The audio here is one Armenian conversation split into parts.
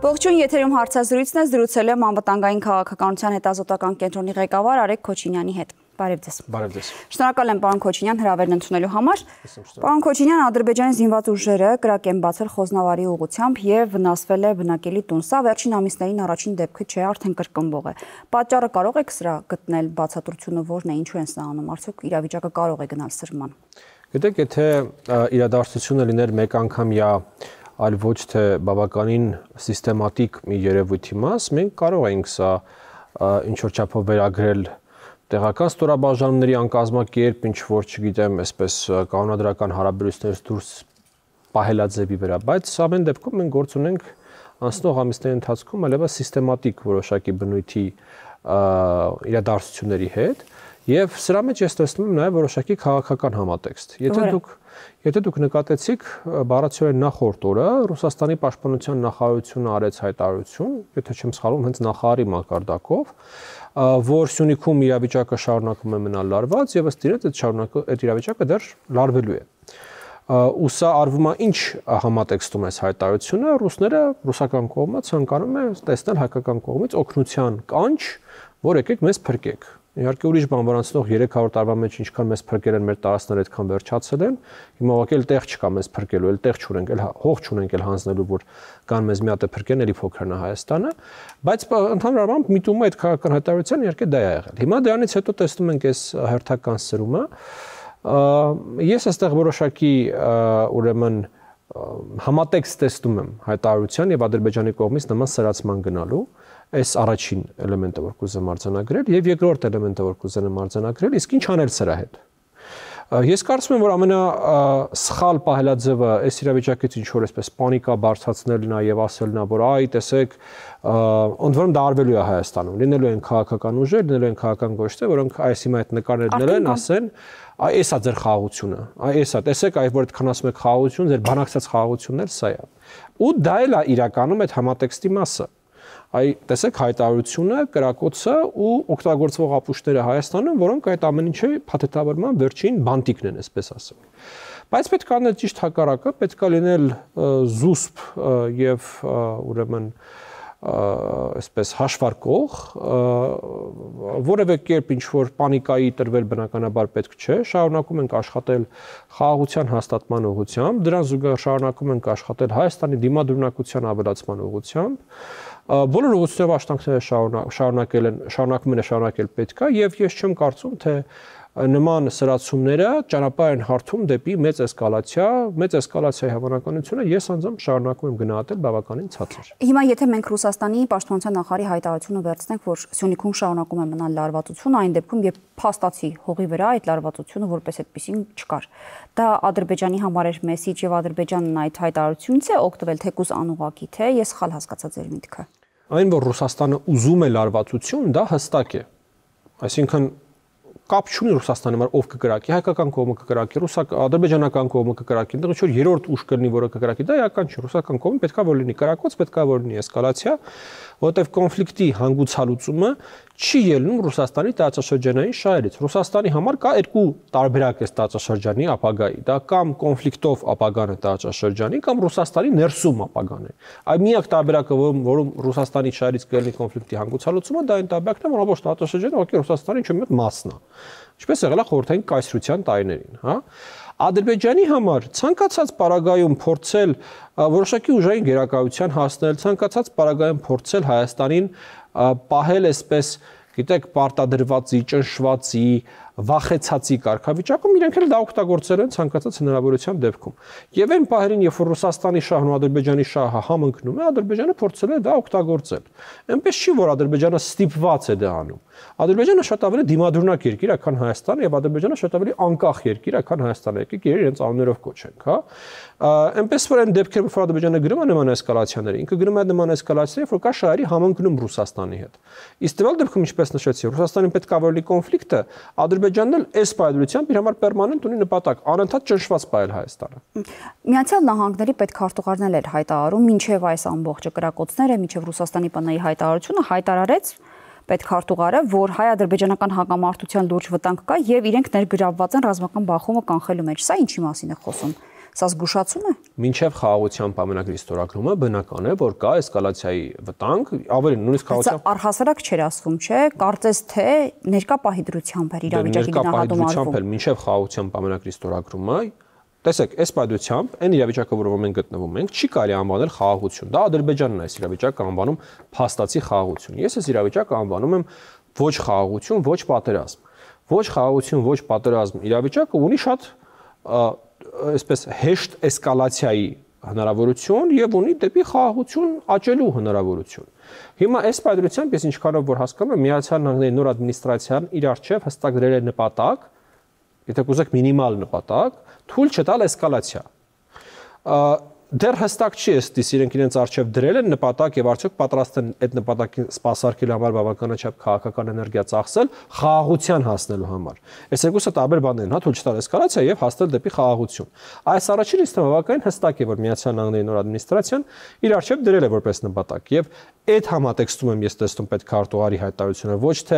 Ողջույն, եթերում հարցազրույցն է, զրուցել եմ անվտանգային քաղաքականության հետազոտական կենտրոնի ղեկավար Արեգ Քոչինյանի հետ։ Բարև ձեզ։ Բարև ձեզ։ Շնորհակալ եմ պարոն Քոչինյան հրավերն ընդունելու համար։ Պարոն Քոչինյան, Ադրբեջանի զինված ուժերը կրակ են բացել Խոզնավարի ուղղությամբ եւ վնասվել է բնակելի տուն։ Սա վերջին ամիսներին առաջին դեպքը չէ, արդեն կրկնվող է։ Պատճառը կարող եք սրա գտնել, բացատրությունը որն է, ինչու են սա անում, արդյոք իրավիճակը կարող է գնալ սրման։ Գիտեք, եթե իրադարձությունը լիներ մեկ անգամյա, այլ ոչ թե բավականին սիստեմատիկ մի երևույթի մաս, մենք կարող ենք սա ինչ-որ չափով վերագրել տեղական ստորաբաժանումների անկազմակերպ, ինչ-որ, չգիտեմ, այսպես կանոնադրական հարաբերություններից դուրս պահելաձևի վրա, բայց ամեն դեպքում մենք գործ ունենք անցնող ամիսների ընթացքում այլևս սիստեմատիկ որոշակի բնույթի իրադարձությունների հետ, եւ սրա մեջ ես տեսնում եմ նաեւ որոշակի քաղաքական համատեքստ։ Եթե դուք նկատեցիք, բառացիորեն նախորդ օրը Ռուսաստանի պաշտպանության նախարարությունը արեց հայտարարություն, եթե չեմ սխալվում, հենց նախարարի մակարդակով, որ Սյունիքում իրավիճակը շարունակում է մնալ լարված եւ ըստ իրենց այդ իրավիճակը դեռ լարվելու է։ Ու սա արվում է ինչ համատեքստում է հայտարարությունը, ռուսական կողմը ցանկանում է տեսնել հայկական կողմից օգնության կանչ, որ եկեք մեզ փրկեք։ Իհարկե ուրիշ բան, որ անցնող 300 տարվա մեջ ինչքան մեզ փրկել են մեր տարածքները, այդքան վերջացել են, հիմա ուղղակի տեղ չկա մեզ փրկելու, էլ տեղ չունենք, էլ հող չունենք էլ հանձնելու, որ կան մեզ մի հատ է փրկեն, էլի փոքրն է Հայաստանը, բայց ընդհանուր առմամբ միտումը այդ քաղաքական հայտարարության իհարկե դա է եղել։ Հիմա դրանից հետո տեսնում ենք այս հերթական սրումը, ես այստեղ որոշակի ուրեմն համատեքստ տեսնում եմ հայտարարության եւ Ադրբեջանի կողմից նման սրացման գնալու, այս առաջին էլեմենտը, որ կուզեմ արձանագրել, եւ երկրորդ էլեմենտը, որ կուզեմ արձանագրել, իսկ ինչ անել սրա հետ։ Ես կարծում եմ, որ ամենասխալ պահելաձևը այս իրավիճակից ինչ որ այսպես պանիկա բարձրացնելն է եւ ասելն է, որ այ տեսեք, ընդ որում դա արվելու է Հայաստանում, լինելու են քաղաքական ուժեր, լինելու են քաղաքական գոշտեր, որոնք այս հիմա այդ նկարները դնեն, ասեն, այ էսա ձեր խաղաղությունը, այ էսա, տեսեք, այ որ այդքան ասում եք խաղաղություն, ձեր բանակցած խաղաղությունն էլ սա է։ Ու դա էլ է իրականում այդ համատեքստի մասը։ Այ տեսեք հայտարարությունը, կրակոցը ու օգտագործվող ապուշները Հայաստանում, որոնք այդ ամեն ինչի փաթեթավորման վերջին բանտիկն են, այսպես ասեմ։ Բայց պետք է անել ճիշտ հակառակը, պետք է լինել զուսպ եւ ուրեմն այսպես հաշվարկող, որևէ կերպ ինչ որ պանիկայի տրվել բնականաբար պետք չէ, շարունակում ենք աշխատել խաղաղության հաստատման ուղղությամբ, դրան զուգահեռ շարունակում ենք աշխատել Հայաստանի դիմադրունակության ավելացման ուղղությամբ, բոլոր ուղղություններով աշխատանքները շարունակել պետք է եւ ես չեմ կարծում թե նման սրացումները ճանապարհ են հարթում դեպի մեծ էսկալացիայի հավանականությունը ես անձամբ շարունակում եմ գնահատել բավականին ցածր։ Հիմա եթե մենք Ռուսաստանի պաշտպանության նախարարի հայտարարությունը վերցնենք, որ Սյունիքում շարունակում է մնալ լարվածություն, այն դեպքում երբ փաստացի հողի վրա այդ լարվածությունը որպես այդպեսին չկար, դա Ադրբեջանի համար էր մեսիջ եւ Ադրբեջանն այդ հայտարարությունից է օգտվել թեկուզ անուղղակի, թե ես սխալ հասկացա ձեր միտքը։ Այն որ Ռուսաստանը ուզում է լարվածություն, դա հստակ է։ Այսինքն կապ չունի Ռուսաստանի համար ով կկրակի, հայկական կողմը կկրակի, ադրբեջանական կողմը կկրակի, այնտեղ ինչ-որ երրորդ ուժ կլինի, որը կկրակի, դա էական չէ, ռուսական կողմը պետքա որ լինի կրակոց, պետքա որ լինի էսկալացիա, որովհետև կոնֆլիկտի հանգուցալուծումը չի ելնում Ռուսաստանի տարածաշրջանային շահերից։ Ռուսաստանի համար կա երկու տարբերակ է տարածաշրջանի ապագայի, դա կամ կոնֆլիկտով ապագան է տարածաշրջանի, կամ Ռուսաստանի ներսում ապագան է։ Այ միակ տարբերակը, որում Ռուսաստանի շահերից կլինի կոնֆլիկտի հանգուցալուծումը, դա այն տարբերակն է, որ ամբողջ տարածաշրջանը ուղղակի Ռուսաստանի ինչ-որ մի մասն է։ Ինչպես եղել է խորհրդային կայսրության տարիներին, հա։ Ադրբեջանի համար ցանկացած պարագայում փորձել որոշակի ուժային գերակայության հասնել, ցանկացած պարագայում փորձել Հայաստանին պահել այսպես, գիտեք, պարտադրվածի, ճնշվածի, վախեցածի կարգավիճակում իրենք էլ դա օգտագործել են ցանկացած հնարավորության դեպքում։ Եվ այն պահերին, երբ որ Ռուսաստանի շահն ու Ադրբեջանի շահը համընկնում է, Ադրբեջանը փորձել է դա օգտագործել։ Այնպես չի, որ Ադրբեջանը ստիպված է դա անում։ Ադրբեջանը շատ ավելի դիմադրունակ երկիր է, քան Հայաստանը, եւ Ադրբեջանը շատ ավելի անկախ երկիր է, քան Հայաստանը, եկեք իրենց անուններով կոչենք, հա։ Այնպես որ այն դեպքերը, որ Ադրբեջանը գրում է նման էսկալացիաների, ինքը գրում է նման էսկալացիաների, որ կա շահերի համընկնում Ռուսաստանի հետ։ Իսկ տվյալ դեպքում ինչպես նշեցի, Ռուսաստանին պետք է որ լինի կոնֆլիկտը, Ադրբեջանն էլ այս պայմանությամբ իր համար պերմանենտ ունի նպատակ անընդհատ ճնշված պահել Հայաստանը։ Միացյալ Նահանգների պետքարտուղարն էլ էր հայտարարում, մինչև այս ամբողջը կրակոցները, մինչև Ռուսաստանի ՊՆ-ի հայտարարությունը հայտարարեց պետքարտուղարը, որ հայ-ադրբեջանական հակամարտության լուրջ վտանգ կա եւ իրենք ներգրավված են ռազմական բախումը կանխելու մեջ։ Սա ինչի մասին է խոսում։ Սա զգուշացում է։ մինչև խաղաղության պայմանագրի ստորագրումը բնական է, որ կա էսկալացիայի վտանգ, ավելի նույնիսկ խաղաղության առհասարակ չէր ասվում, չէ, կարծես թե ներկա պահի դրությամբ էր իրավիճակի գնահատում արվում։ Մինչև խաղաղության պայմանագրի ստորագրումը, տեսեք, այս պայմանությամբ այն իրավիճակը, որով մենք գտնվում ենք, չի կարելի անվանել խաղաղություն։ Դա Ադրբեջանն է այս իրավիճակը անվանում փաստացի խաղաղություն։ Ես այս իրավիճակը անվանում եմ ոչ խաղաղություն, ոչ պատերազմ։ Ոչ խաղաղություն, ոչ պատերազմ իրավիճակը ունի շատ այսպես հեշտ էսկալացիայի հնարավորություն եւ ունի դեպի խաղաղություն աճելու հնարավորություն։ Հիմա այս պայմանությամբ ես ինչքանով որ հասկանում եմ, Միացյալ Նահանգների նոր ադմինիստրացիան իր արչեւ հստակ դրել է նպատակ, եթե կուզեք մինիմալ նպատակ, թույլ չտալ էսկալացիա։ Դեռ հստակ չի էստիս իրենք իրենց արչեւ դրել են նպատակ եւ արդյոք պատրաստ են այդ նպատակին սպասարկելու համար բավականաչափ քաղաքական էներգիա ծախսել խաղաղության հասնելու համար։ Այս երկուսը տարբեր բաներ են, հա, թույլ չտալ էսկալացիա եւ հասնել դեպի խաղաղություն։ Այս առաջին իստը բավականին հստակ է, որ Միացյալ Նահանգների նոր ադմինիստրացիան իր արչեւ դրել է որպես նպատակ եւ այդ համատեքստում եմ ես տեսնում պետք քարտուղարի հայտարարությունը, ոչ թե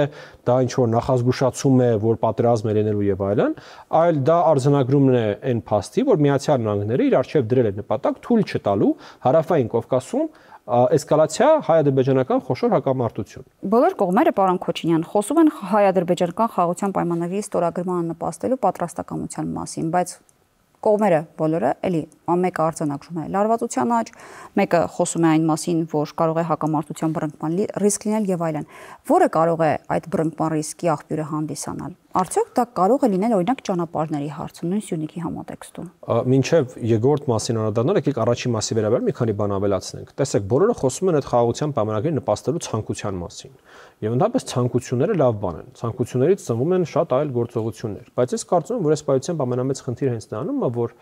դա ինչ որ նախազգուշացում է, որ պատերազմ է լինելու եւ այլն, այլ դա արձանագրումն է այն փաստի, որ Միացյալ Նահանգները իր արչեւ դրել է նպատակ թույլ չտալու Հարավային Կովկասում էսկալացիա հայ-ադրբեջանական խոշոր հակամարտություն։ Բոլոր կողմերը, պարոն Քոչինյան, խոսում են հայ-ադրբեջանական խաղաղության պայմանագրի ստորագրմանը նպաստելու պատրաստակամության մասին, բայց կողմերը բոլորը էլի մեկը արձանագրում է լարվածության աճ, մեկը խոսում է այն մասին, որ կարող է հակամարտության բռնկման ռիսկ լինել եւ այլն։ Որը կարող է այդ բռնկման ռիսկի աղբյուրը հանդիսանալ։ Արդյոք դա կարող է լինել օրինակ ճանապարհների հարցը, նույն Սյունիքի համատեքստում։ Մինչև երկրորդ մասին անդրադառնալ, եկեք առաջի մասի վերաբերյալ մի քանի բան ավելացնենք։ Տեսեք, բոլորը խոսում են այդ խաղաղության պայմանագրի նպաստելու ցանկության մասին։ Եվ ընդհանրապես ցանկությունները լավ բան են։ Ցանկություններից ծնվում են շատ այլ գործողություններ, բայց ես կարծում եմ, որ այս պայմանությամբ ամենամեծ խնդիրը հենց նրանում է, որ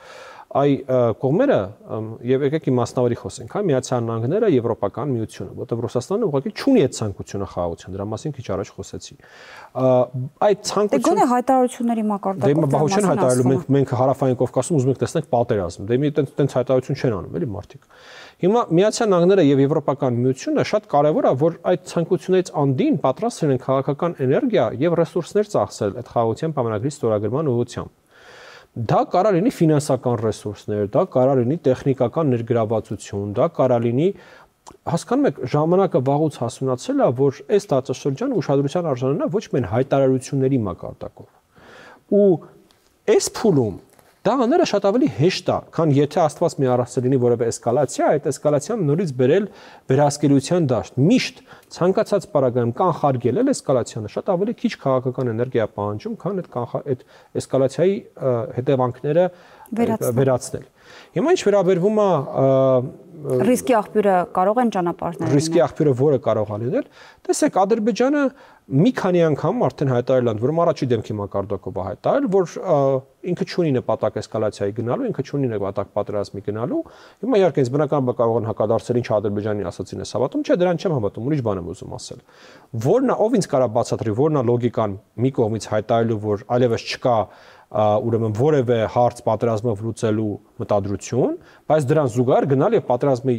այ կողմերը եւ եկեք իմաստնավորի խոսենք, հա, Միացյալ Նահանգները, Եվրոպական միությունը, որտեղ Ռուսաստանը ուղղակի չունի այդ ցանկությունը խաղաղության, դրա մասին քիչ առաջ խոսեցի։ Այդ ցանկությունը Դե գոնե հայտարարությունների մակարդակով դե բաղ չեն հայտարարում, մենք Հարավային Կովկասում ուզում ենք տեսնել պատերազմ։ Դե մի տենց հայտարարություն չեն անում, էլի մարդիկ։ Հիմա Միացյալ Նահանգները եւ Եվրոպական միությունը շատ կարեւոր է, որ այդ ցանկություններից անդին պատրաստ են քաղաքական էներգիա եւ ռեսուրսներ ծախսել այդ խաղաղության պայմանագրի ստորագրման ուղղությամբ։ Դա կարող լինի ֆինանսական ռեսուրսներ, դա կարող լինի տեխնիկական ներգրավվածություն, դա կարող լինի, հասկանում եք, ժամանակը վաղուց հասունացել է, որ այս տարածաշրջանը ուշադրության արժանանա ոչ միայն հայտարարությունների մակարդակով։ Ու այս փուլում դա աները շատ ավելի հեշտ է, քան եթե Աստված մի առաստ լինի որևէ էսկալացիա, այդ էսկալացիան նորից բերել վերահսկելիության դաշտ։ Միշտ ցանկացած պարագայում կանխարգելել էսկալացիանը շատ ավելի քիչ քաղաքական էներգիա պահանջում, քան այդ էսկալացիայի հետևանքները վերացնել։ Հիմա ինչ վերաբերվում է ռիսկի աղբյուրը կարող են ճանապարհներ լինել։ Ռիսկի աղբյուրը որը կարող է լինել, տեսեք, Ադրբեջանը մի քանի անգամ արդեն հայտարարել են, որում առաջի դեմքի մակարդակով է հայտարարել, որ ինքը չունի նպատակ էսկալացիայի գնալու, ինքը չունի նպատակ պատերազմի գնալու։ Հիմա իհարկե ինձ բնականաբար կարող են հակադարձել, ինչ Ադրբեջանի ասացին է հավատում, չէ, դրան չեմ հավատում, ուրիշ բան եմ ուզում ասել։ Որն է, ով ինձ կարա բացատրի, որն է լոգիկան մի կողմից հայտարարելու, որ այլևս չկա ուրեմն որևէ հարց պատերազմով լուծելու մտադրություն, բայց դրան զուգահեռ գնալ եւ պատերազմի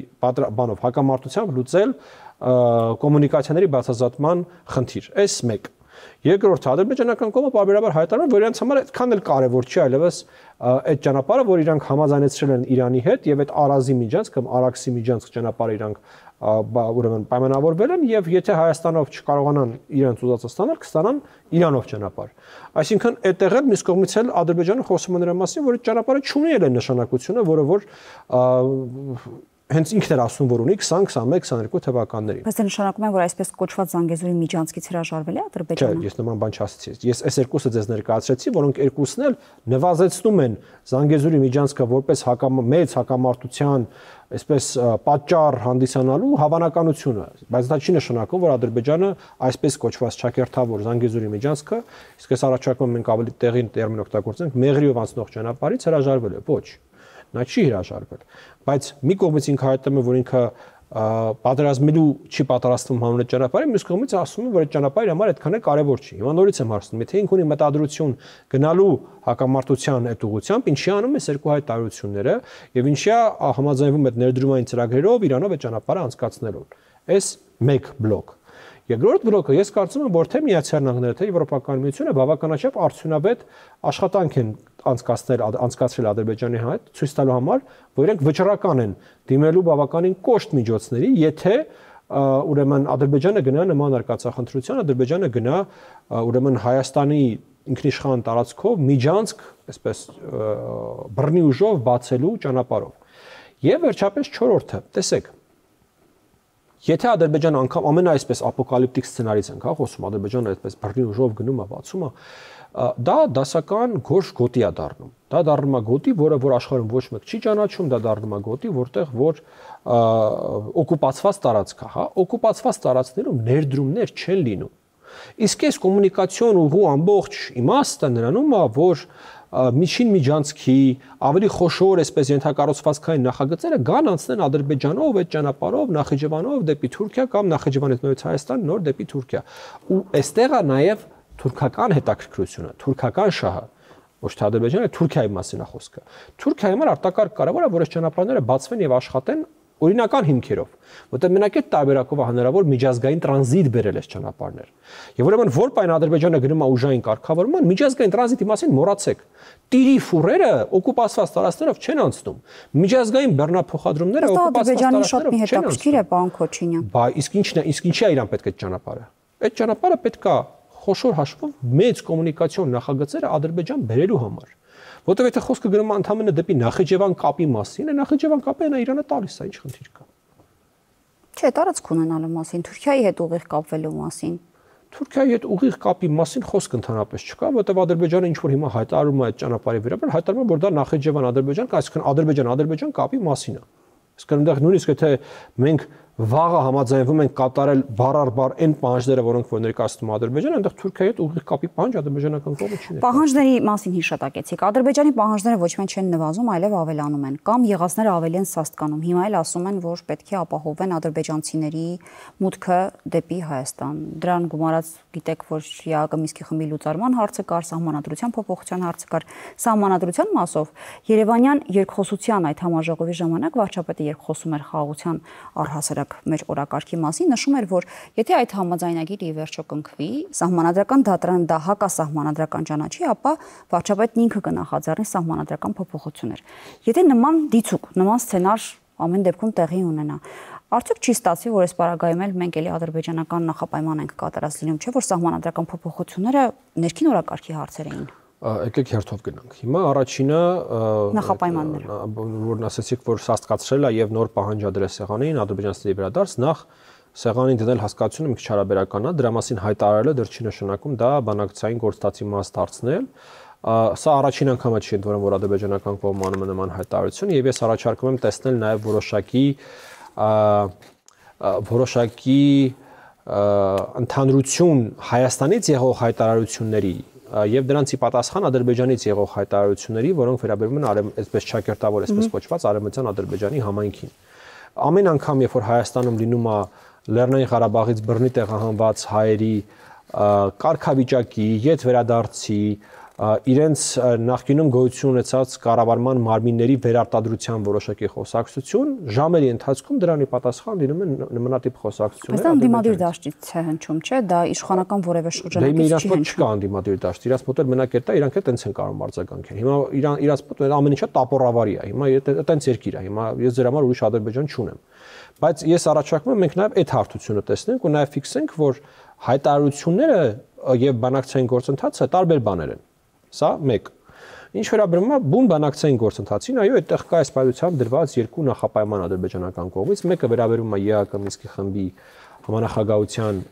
բանով հակամարտությամբ լուծել կոմունիկացիաների բացազատման խնդիր։ Այս մեկ։ Երկրորդ, ադրբեջանական կողմը պարբերաբար հայտարարում, որ իրենց համար այդքան էլ կարևոր չի այլևս այդ ճանապարհը, որ իրանք համաձայնեցրել են Իրանի հետ եւ այդ Արազի միջանցք կամ Արաքսի միջանցք ճանապարհը իրանք ուրեմն պայմանավորվել են եւ եթե Հայաստանով չկարողանան իրենց ուզածը ստանալ, կստանան Իրանով ճանապարհ։ Այսինքն այդտեղ էլ մյուս կողմից էլ Ադրբեջանը խոսում է նրա մասին, որ այդ ճանապարհը չունի էլ այն նշանակությունը, որը որ հենց ինքն էր ասում, որ ունի 20, 21, 22 թվականներին։ Բայց դա նշանակում է, որ այսպես կոչված Զանգեզուրի միջանցքից հրաժարվել է Ադրբեջանը։ Չէ, ես նման բան չասացի։ Ես այս երկուսը ձեզ ներկայացրեցի, որոնք երկուսն էլ նվազեցնում են Զանգեզուրի միջանցքը որպես մեծ հակամարտության, այսպես պատճառ հանդիսանալու հավանականությունը, բայց դա չի նշանակում, որ Ադրբեջանը այսպես կոչված ճակերտավոր Զանգեզուրի միջանցքը, իսկ այս առաջարկում մենք ավելի տեղին տերմին օգտագործենք, Մեղրիով անցնող ճանապարհից հրաժարվել է։ Ոչ, նա չի հրաժարվել, բայց մի կողմից ինքը հայտնում է, որ ինքը պատերազմելու չի պատրաստվում հանուն այդ ճանապարհի, մյուս կողմից ասում է, որ այդ ճանապարհը համար այդքան է կարևոր չի։ Հիմա նորից եմ հարցնում, եթե ինքը ունի մտադրություն գնալու հակամարտության այդ ուղղությամբ, ինչի անում է երկու հայտարարությունները եւ ինչի է համաձայնվում այդ ներդրումային ծրագրերով Իրանով այդ ճանապարհը անցկացնելու։ Այս մեկ բլոկ։ Երկրորդ բլոկը ես կարծում եմ, որ թե Միացյալ Նահանգները, թե Եվրոպական միությունը բավականաչափ արդյունավետ աշխատանք են անցկացրել Ադրբեջանի հետ, ցույց տալու համար, որ իրենք վճռական են դիմելու բավականին կոշտ միջոցների, եթե ուրեմն Ադրբեջանը գնա նման արկածախնդրության, Ադրբեջանը գնա ուրեմն Հայաստանի ինքնիշխան տարածքով միջանցք, այսպես բռնի ուժով բացելու ճանապարհով։ Եվ վերջապես 4-րդը, տեսեք, եթե Ադրբեջանը անգամ ամենայսպես ապոկալիպտիկ սցենարից ենք, հա, խոսում, Ադրբեջանը այսպես բռնի ուժով գնում է, բացում է, դա դասական գորշ գոտի է դառնում։ Դա դառնում է գոտի, որ աշխարհում ոչ մեկ չի ճանաչում, դա դառնում է գոտի, որտեղ որ օկուպացված տարածք է, հա, օկուպացված տարածքներում ներդրումներ չեն լինում։ Իսկ այս կոմունիկացիոն ուղու ամբողջ իմաստը նրանում է, որ միջին միջանցքի ավելի խոշոր այսպես ենթակառուցվածքային նախագծերը գան անցնեն Ադրբեջանով այդ ճանապարհով Նախիջևանով դեպի Թուրքիա կամ Նախիջևանից նորից Հայաստան նոր դեպի Թուրքիա։ Ու այստեղ է նաև թուրքական հետաքրքրությունը, թուրքական շահը, ոչ թե Ադրբեջանը, Թուրքիայի մասին է խոսքը։ Թուրքիայի համար արտակարգ կարևոր է, որ այս ճանապարհները բացվեն եւ աշխատեն օրինական հիմքերով, որտեղ մենակ այդ տարբերակով է հնարավոր միջազգային տրանզիտ բերել այս ճանապարհներ։ Եվ ուրեմն որպայն Ադրբեջանը գնում է ուժային կարգավորման, միջազգային տրանզիտի մասին մոռացեք։ Տիրի ֆուրերը օկուպացված տարածքներով չեն անցնում։ Միջազգային բեռնափոխադրումները օկուպացված տարածքներով չեն անցնում։ Հետաքրքիր է, պարոն Քոչինյան։ Բա իսկ ինչի է իրան պետք է այդ ճանապարհը։ Այդ ճանապարհը պետք է խոշոր հաշվով մեծ կոմունիկացիոն նախագծերը Ադրբեջան բերելու համար։ Որտեղ եթե խոսքը գնում է ընդհանրապես դեպի Նախիջևան կապի մասին, Նախիջևան կապը նա Իրանը տալիս է, ինչ խնդիր կա։ Չէ, տարածք ունենալու մասին, Թուրքիայի հետ ուղիղ կապվելու մասին։ Թուրքիայի հետ ուղիղ կապի մասին խոսք ընդհանրապես չկա, որտեղ Ադրբեջանը ինչ որ հիմա հայտարարում է այդ ճանապարհի վերաբերյալ, հայտարարում է, որ դա Նախիջևան-Ադրբեջան, այսինքն Ադրբեջան-Ադրբեջան կապի մասին է։ Իսկ այնտեղ նույնիսկ եթե մենք վաղը համաձայնվում ենք կատարել բառ այն պահանջները, որոնք որ ներկայացնում է Ադրբեջանը, այնտեղ Թուրքիայի հետ ուղիղ կապի պահանջ ադրբեջանական կողմը չի ներկայացնում։ Պահանջների մասին հիշատակեցիք։ Ադրբեջանի պահանջները ոչ միայն չեն նվազում, այլև ավելանում են, կամ եղածները ավելի են սաստկանում։ Հիմա էլ ասում են, որ պետք է ապահովեն ադրբեջանցիների մուտքը դեպի Հայաստան։ Դրան գումարած գիտեք, որ ԵԱՀԿ Մինսկի խմբի լուծարման հարցը կար, սահմանադրության փոփոխության հարցը կար։ Սահմանադրության մասով Երևանյան երկխոսության այդ համաժողովի ժամանակ վարչապետը երբ խոսում էր խաղաղության առհասարակ մեր օրակարգի մասին, նշում էր, որ եթե այդ համաձայնագիրը ի վերջո կնքվի, սահմանադրական դատարանը դա հակասահմանադրական ճանաչի, ապա վարչապետն ինքը կնախաձեռնի սահմանադրական փոփոխություններ։ Եթե նման դիցուկ, նման սցենար ամեն դեպքում տեղի ունենա, արդյոք չի ստացվի, որ այս պարագայում էլ մենք էլի ադրբեջանական նախապայման ենք կատարած լինում, չէ՞ որ սահմանադրական փոփոխությունները ներքին օրակարգի հարցեր էին։ Եկեք հերթով գնանք։ Հիմա առաջինը նախապայմանները, որն ասացիք, որ սաստկացրել է եւ նոր պահանջ ադրել սեղանին, ադրբեջանցիների վերադարձ, նախ սեղանին դնել հասկացությունը մի քիչ հարաբերական է, դրա մասին հայտարարելը դեռ չի նշանակում դա բանակցային գործընթացի մաս դարձնել։ Սա առաջին անգամը չի, որ ադրբեջանական կողմը անում է նման հայտարարություն, եւ ես առաջարկում եմ տեսնել նաեւ որոշակի ընդհանրություն Հայաստանից եղող հայտարարությունների եւ դրանցի պատասխան Ադրբեջանից եղող հայտարարությունների, որոնք վերաբերում են այսպես ճակերտավոր, այսպես կոչված Արևմտյան Ադրբեջանի համայնքին։ Ամեն անգամ, երբ որ Հայաստանում լինում է Լեռնային Ղարաբաղից բռնի տեղահանված հայերի կարգավիճակի, յետ վերադարձի, իրենց նախկինում գոյություն ունեցած կառավարման մարմինների վերարտադրության որոշակի խոսակցություն, ժամերի ընթացքում դրանի պատասխան լինում են նմանատիպ խոսակցություններ։ Բայց անդիմադիր դաշտից է հնչում, չէ՞, դա իշխանական որևէ շրջանակից չի հնչում։ Չկա անդիմադիր դաշտ, իրաց մոտ էլ մենակ այդ է, իրանք էլ տենց են կարող արձագանքել։ Հիմա իրաց մոտ ամեն ինչը տապորավարի է, հիմա տենց երկիր է, հիմա ես ձեր համար ուրիշ Ադրբեջան չունեմ։ Բայց ես առաջարկում եմ մենք նաև այդ հարթությունը տեսնենք ու նաև ֆիքսենք, որ հայտարարությունները եւ բանակցային գործընթացը տարբեր բաներ են։ Սա մեկ։ Ինչ վերաբերում է բուն բանակցային գործընթացին, այո, այդտեղ կա այս պայմանությամբ դրված երկու նախապայման ադրբեջանական կողմից, մեկը վերաբերում է ԵԱՀԿ Մինսկի խմբի համանախագահության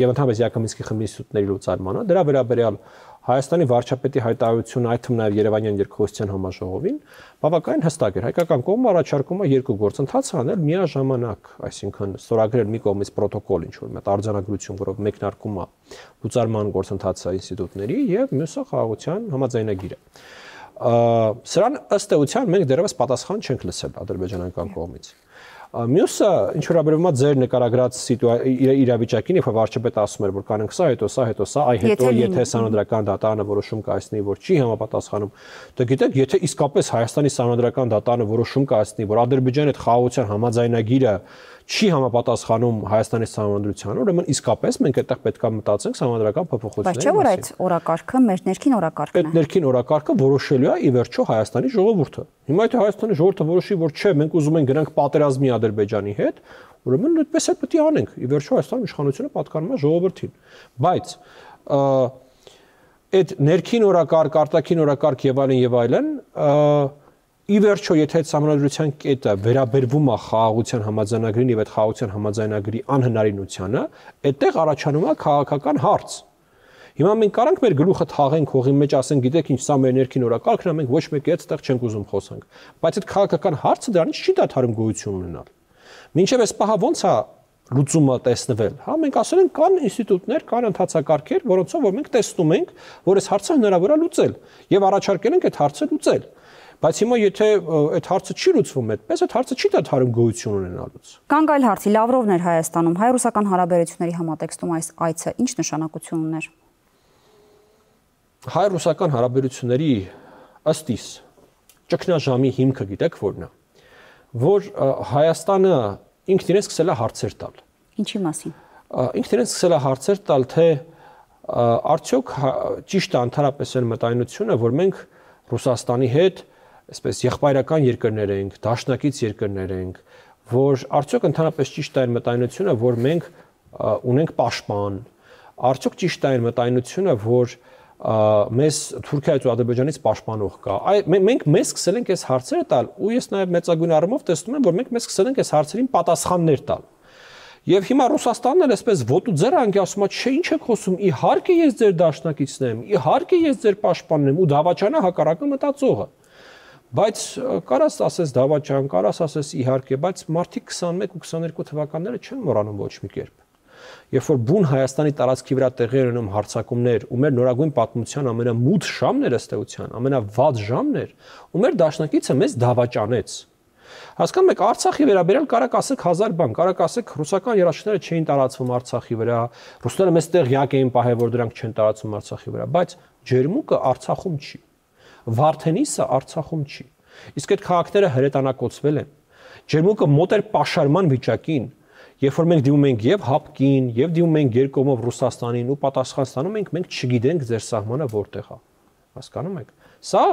եւ ընդհանրապես ԵԱՀԿ Մինսկի խմբի ինստիտուտների լուծարմանը, դրա վերաբերյալ Հայաստանի վարչապետի հայտարարությունը, այդ թվում նաև Երևանյան երկխոսության համաժողովին, բավականին հստակ էր։ Հայկական կողմը առաջարկում է երկու գործընթաց անել միաժամանակ, այսինքն ստորագրել մի կողմից պրոտոկոլ, ինչ որ մեծ արձանագրություն, որով մեկնարկում է լուծարման գործընթացը ինստիտուտների եւ մյուսը խաղաղության համաձայնագիրը։ Սրան ըստ էության մենք դեռևս պատասխան չենք լսել ադրբեջանական կողմից։ Մյուսը ինչ վերաբերում է ձեր նկարագրած իրավիճակին, երբ վարչապետը ասում էր, որ կանենք սա, հետո սա, այ հետո եթե Սահմանադրական դատարանը որոշում կայացնի, որ չի համապատասխանում, դե գիտեք, եթե իսկապես Հայաստանի Սահմանադրական դատարանը որոշում կայացնի, որ Ադրբեջանի հետ խաղաղության համաձայնագիրը չի համապատասխանում Հայաստանի Սահմանադրությանը, ուրեմն իսկապես մենք այդտեղ պետք է մտածենք սահմանադրական փոփոխությունների մասին։ Բայց չէ՞ որ այդ օրակարգը մեր ներքին օրակարգն է։ Այդ ներքին օրակարգը որոշելու է ի վերջո Հայաստանի ժողովուրդը։ Հիմա եթե Հայաստանի ժողովուրդը որոշի, որ չէ, մենք ուզում ենք գնանք պատերազմի Ադրբեջանի հետ, ուրեմն այդպես էլ պետք է անենք։ Ի վերջո Հայաստանի իշխանությունը պատկանում է ժողովրդին։ Բայց այդ ներքին օրակարգ, արտաքին օրակարգ եւ այլն, ի վերջո եթե այդ սահմանադրության կետը վերաբերվում է խաղաղության համաձայնագրին եւ այդ խաղաղության համաձայնագրի անհնարինությանը, այդտեղ առաջանում է քաղաքական հարց։ Հիմա մենք կարանք մեր գլուխը թաղենք հողի մեջ, ասենք, գիտեք ինչ, սա մեր ներքին օրակարգն է, մենք ոչ մեկի հետ այդտեղ չենք ուզում խոսանք։ Բայց այդ քաղաքական հարցը դրանից չի դադարում գոյություն ունենալ։ Մինչև այս պահը ոնց է լուծումը տեսնվել։ Հա մենք ասել ենք կան ինստիտուտներ, կան ընթացակարգեր, որոնցով որ մենք տեսնում ենք, որ այս հարցը հնարավոր է լուծել եւ առաջարկել ենք այդ հարցը լուծել։ Բայց հիմա եթե այդ հարցը չի լուծվում այդպես, այդ հարցը չի դադարում գոյություն ունենալուց։ Կան այլ հարցի, Լավրովն էր Հայաստանում, հայ-ռուսական հարաբերությունների համատեքստում այս այցը ինչ նշանակություն ուներ։ Հայ-ռուսական հարաբերությունների ըստ իս ճգնաժամի հիմքը գիտեք որն է, որ Հայաստանը ինքն իրեն սկսել է հարցեր տալ։ Ինչի մասին։ Ինքն իրեն սկսել է հարցեր տալ, թե արդյոք ճիշտ է ընդհանրապես այն մտայնությունը, որ մենք Ռուսաստանի հետ այսպես եղբայրական երկրներ ենք, դաշնակից երկրներ ենք, որ արդյոք ընդհանրապես ճիշտ է այն մտայնությունը, որ մենք ունենք պաշտպան, արդյոք ճիշտ է այն մտայնությունը, որ մեզ Թուրքիայից ու Ադրբեջանից պաշտպանող կա։ Մենք մեզ սկսել ենք այս հարցերը տալ, ու ես նաև մեծագույն առումով տեսնում եմ, որ մենք մեզ սկսել ենք այս հարցերին պատասխաններ տալ։ Եվ հիմա Ռուսաստանն էլ այսպես ոտու ձեռ անկի ասում է, չէ, ինչ եք խոսում, իհարկե ես ձեր դաշնակիցն եմ, իհարկե ես ձեր պաշտպանն եմ ու դավաճանը հակառակը մտածողը։ Բայց կարաս ասես դավաճան, կարաս ասես իհարկե, բայց մարտի 21 ու 22 թվականները չեն մոռանում ոչ մի կերպ։ Երբ որ բուն Հայաստանի տարածքի վրա տեղի ունենում հարձակումներ, ու մեր նորագույն պատմության ամենամութ ժամն էր ըստ էության, ամենավատ ժամն էր, ու մեր դաշնակիցը մեզ դավաճանեց։ Հասկանում եք, Արցախի վերաբերյալ կարակ ասեք հազար բան, կարակ ասեք ռուսական երաշխիքները չէին տարածվում Արցախի վրա, ռուսները մեզ տեղյակ էին պահել, որ դրանք չեն տարածվում Արցախի վրա, բայց ջերմուկը Արցախում չի։ Վարդենիսը Արցախում չի։ Իսկ այդ քաղաքները հրետանակոծվել են։ Ջերմուկը մոտ էր պաշարման վիճակին, երբ որ մենք դիմում ենք եւ ՀԱՊԿ-ին, եւ դիմում ենք երկկողմով Ռուսաստանին ու պատասխան ստանում ենք, մենք չգիտենք ձեր սահմանը որտեղ է։ Հասկանում եք։ Սա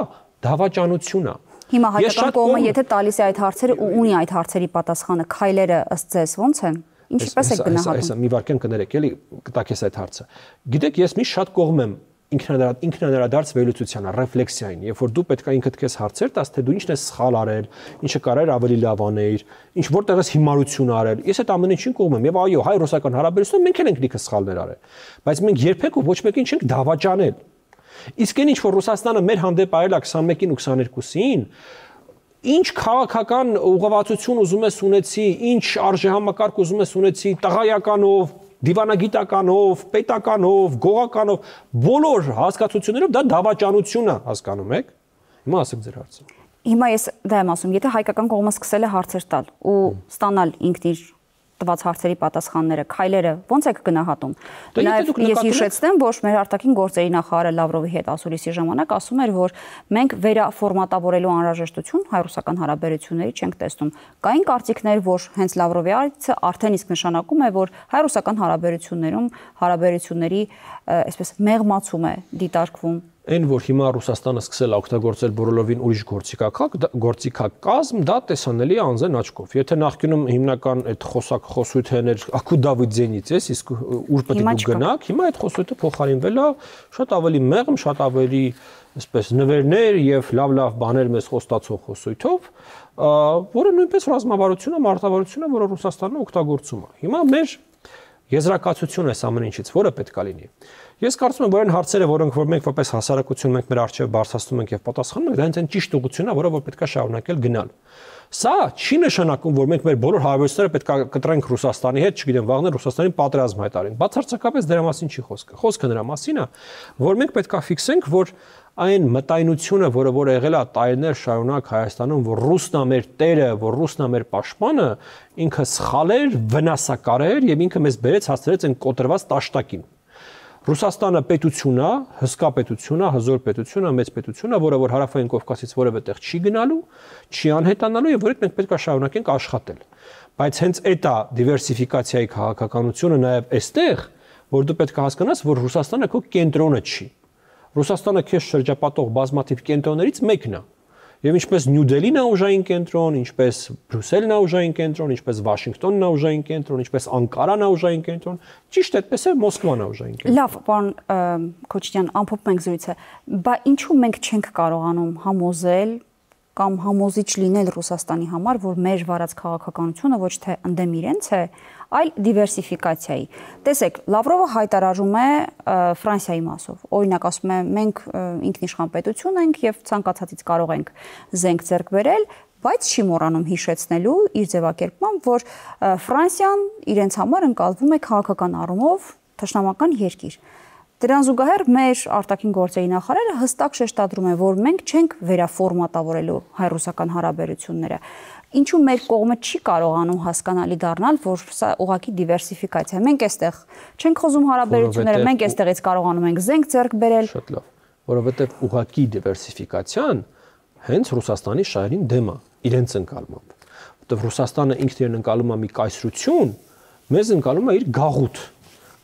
դավաճանություն է։ Հիմա հայկական կողմը եթե տալիս է այդ հարցերը ու ունի այդ հարցերի պատասխանը, քայլերը ըստ ձեզ ո՞նց են։ Ինչպես եք գնահատում։ Այսա մի վարքան կներեք, էլի կտակ ես այդ հարցը։ Գիտեք, ես մի շատ կողմ եմ ինքնանարադարձ վերլուծությանը, ռեֆլեքսիային, երբ որ դու պետք է ինքդ քեզ հարցեր տաս, թե դու ինչն ես սխալ արել, ինչը կարար ավելի լավ անել, ինչ որտեղ ես հիմարություն արել։ Ես այդ ամեն ինչին կողմ եմ, եւ այո, հայ-ռուսական հարաբերությունները մենք էլ ենք լիքը սխալներ արել, բայց մենք երբեք ու ոչ մեկին չենք դավաճանել։ Իսկ այն ինչ որ Ռուսաստանը մեր հանդեպ արել է 21-ին ու 22-ին, ինչ քաղաքական ուղղվածություն ուզում ես ունեցի, ինչ արժեհամակարգ ուզում ես ունեցի, տղայականով, դիվանագիտականով, պետականով, գողականով, բոլոր հասկացություններով դա դավաճանություն է, հասկանում եք։ Հիմա ասեք ձեր հարցը։ Հիմա ես դա եմ ասում, եթե հայկական կողմը սկսել է հարցեր տալ ու ստանալ ինքն իր տված հարցերի պատասխանները, քայլերը ո՞նց եք գնահատում։ Նաև ես հիշեցնեմ, որ մեր արտաքին գործերի նախարարը Լավրովի հետ ասուլիսի ժամանակ ասում էր, որ մենք վերաֆորմատավորելու անհրաժեշտություն հայ-ռուսական հարաբերությունների չենք տեսնում։ Կային կարծիքներ, որ հենց Լավրովի այցը արդեն իսկ նշանակում է, որ հայ-ռուսական հարաբերություններում հարաբերությունների այսպես մեղմացում է դիտարկվում։ Այն որ հիմա Ռուսաստանը սկսել է օգտագործել բոլորովին ուրիշ գործիքակազմ, դա տեսանելի է անձեն աչքով։ Եթե նախկինում հիմնական այդ խոսույթներ Աքուդավիդզենից էս, իսկ ուր պետք է գնաք, հիմա այդ խոսույթը փոխարինվել է շատ ավելի մեղմ, շատ ավելի այսպես նվերներ եւ լավ բաներ մեզ խոստացող խոսույթով, որը նույնպես ռազմավարություն է, մարտավարություն է, որը Ռուսաստանը օգտագործում է։ Հիմա մեր եզրակացությունը այս ամեն ինչից որը պետք է լինի։ Ես կարծում եմ, որ այն հարցերը, որոնք որ մենք որպես հասարակություն մենք մեր առջև բարձրացնում ենք եւ պատասխանում ենք, դա հենց այն ճիշտ ուղղությունն է, որը որ պետք է շարունակել գնալ։ Սա չի նշանակում, որ մենք մեր բոլոր հարաբերությունները պետք է կտրենք Ռուսաստանի հետ, չգիտեմ, վաղներ Ռուսաստանին պատերազմ հայտարարենք։ Բացարձակապես դրա մասին չի խոսքը։ Խոսքը նրա մասին է, որ մենք պետք է ֆիքսենք, որ այն մտայնությունը, որը եղել է տարիներ շարունակ Հայաստանում, որ ռուսն է մեր տերը, որ ռուսն է մեր պաշտպանը, ինքը սխալ էր, վնասակար էր եւ ինքը մեզ բերեց հասցրեց այն կոտրված տաշտակին։ Ռուսաստանը պետություն է, հսկա պետություն է, հզոր պետություն է, մեծ պետություն է, որը որ հարավային Կովկասից որևէ տեղ չի գնալու, չի անհետանալու եւ որից մենք պետք է շարունակենք աշխատել։ Բայց հենց այդ է դիվերսիֆիկացիայի քաղաքականությունը նաեւ այստեղ, որ դու պետք է հասկանաս, որ Ռուսաստանը քո կենտրոնը չի։ Ռուսաստանը քեզ շրջապատող բազմաթիվ կենտրոններից մեկն է։ Եվ ինչպես Նյու Դելին է ուժային կենտրոն, ինչպես Բրյուսելն է ուժային կենտրոն, ինչպես Վաշինգտոնն է ուժային կենտրոն, ինչպես Անկարան է ուժային կենտրոն, ճիշտ այդպես է Մոսկվան է ուժային կենտրոն։ Լավ, պարոն Քոչարյան, ամփոփ մենք զրույցը, բա ինչու մենք չենք կարողանում համոզել կամ համոզիչ լինել Ռուսաստանի համար, որ մեր վարած քաղաքականությունը ոչ թե ընդդեմ իրենց է, այլ դիվերսիֆիկացիայի։ Տեսեք, Լավրովը հայտարարում է Ֆրանսիայի մասով։ Օրինակ ասում է, մենք ինքնիշխան պետություն ենք եւ ցանկացածից կարող ենք զենք ձեռք բերել, բայց չի մոռանում հիշեցնելու իր ձևակերպմամբ, որ Ֆրանսիան իրենց համար ընկալվում է քաղաքական առումով թշնամական երկիր։ Դրան զուգահեռ մեր արտաքին գործերի նախարարը հստակ շեշտադրում է, որ մենք չենք վերաֆորմատավորելու հայ-ռուսական հարաբերությունները։ Ինչու մեր կողմը չի կարողանում հասկանալի դառնալ, որ սա ուղղակի դիվերսիֆիկացիա է։ Մենք այստեղ չենք խոզում հարաբերությունները, մենք այստեղից կարողանում ենք զենք ձեռք բերել։ Շատ լավ, որովհետև ուղղակի դիվերսիֆիկացիան հենց Ռուսաստանի շահերին դեմ է, իրենց ընկալմամբ։ Որովհետև Ռուսաստանը ինքն ընկալում է մի կայսրություն, մեզ ընկալում է իր գաղութ։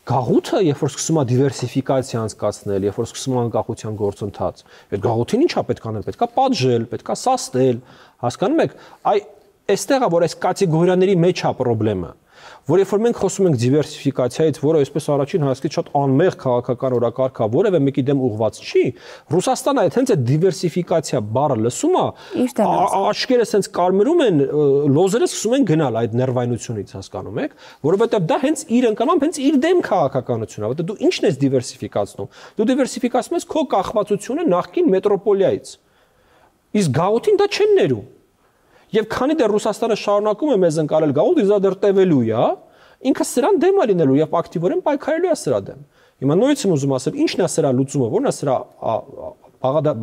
Գաղութը, երբ որ սկսում է դիվերսիֆիկացիա անցկացնել, երբ որ սկսում է անկախության գործընթաց, այդ գաղութին ի՞նչ է պետք անել, պետք է պատժել, պետք է սաստել, հասկանում եք, այստեղ է, որ այս կատեգորիաների մեջ է խնդրեմը, որ երբ որ մենք խոսում ենք դիվերսիֆիկացիայից, որը այսպես առաջին հայացքից շատ անմեղ քաղաքական օրակարգ է, որևէ մեկի դեմ ուղղված չի, Ռուսաստանը հենց այդ դիվերսիֆիկացիա բառը լսում է, աչքերը սենց կարմրում են, լոզերը սկսում են գնալ այդ ներվայնությունից, հասկանում եք, որովհետև դա հենց իր ընկալմամբ հենց իր դեմ քաղաքականությունն է, որովհետև դու ի՞նչն ես դիվերսիֆիկացնում։ Դու դիվերսիֆիկացնում ես քո կախվածությունը նախկին մետրոպոլիայից։ Իսկ գաղութին դա չեն ներում։ Եվ քանի դեռ Ռուսաստանը շարունակում է մեզ ընկալել գաղութ, իսկ դա դեռ տևելու է, ինքը սրան դեմ է լինելու եւ ակտիվորեն պայքարելու է սրա դեմ։ Հիմա նորից եմ ուզում ասել, ինչն է սրա լուծումը, որն է սրա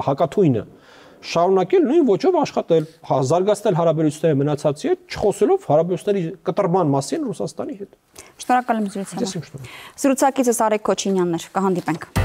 հակաթույնը։ Շարունակել նույն ոճով աշխատել, զարգացնել հարաբերությունները մնացածի հետ, չխոսելով հարաբերությունների կտրման մասին Ռուսաստանի հետ։ Շնորհակալ եմ զրույցի համար։ Զրուցակիցս Արեգ Քոչինյանն էր, կհանդիպենք։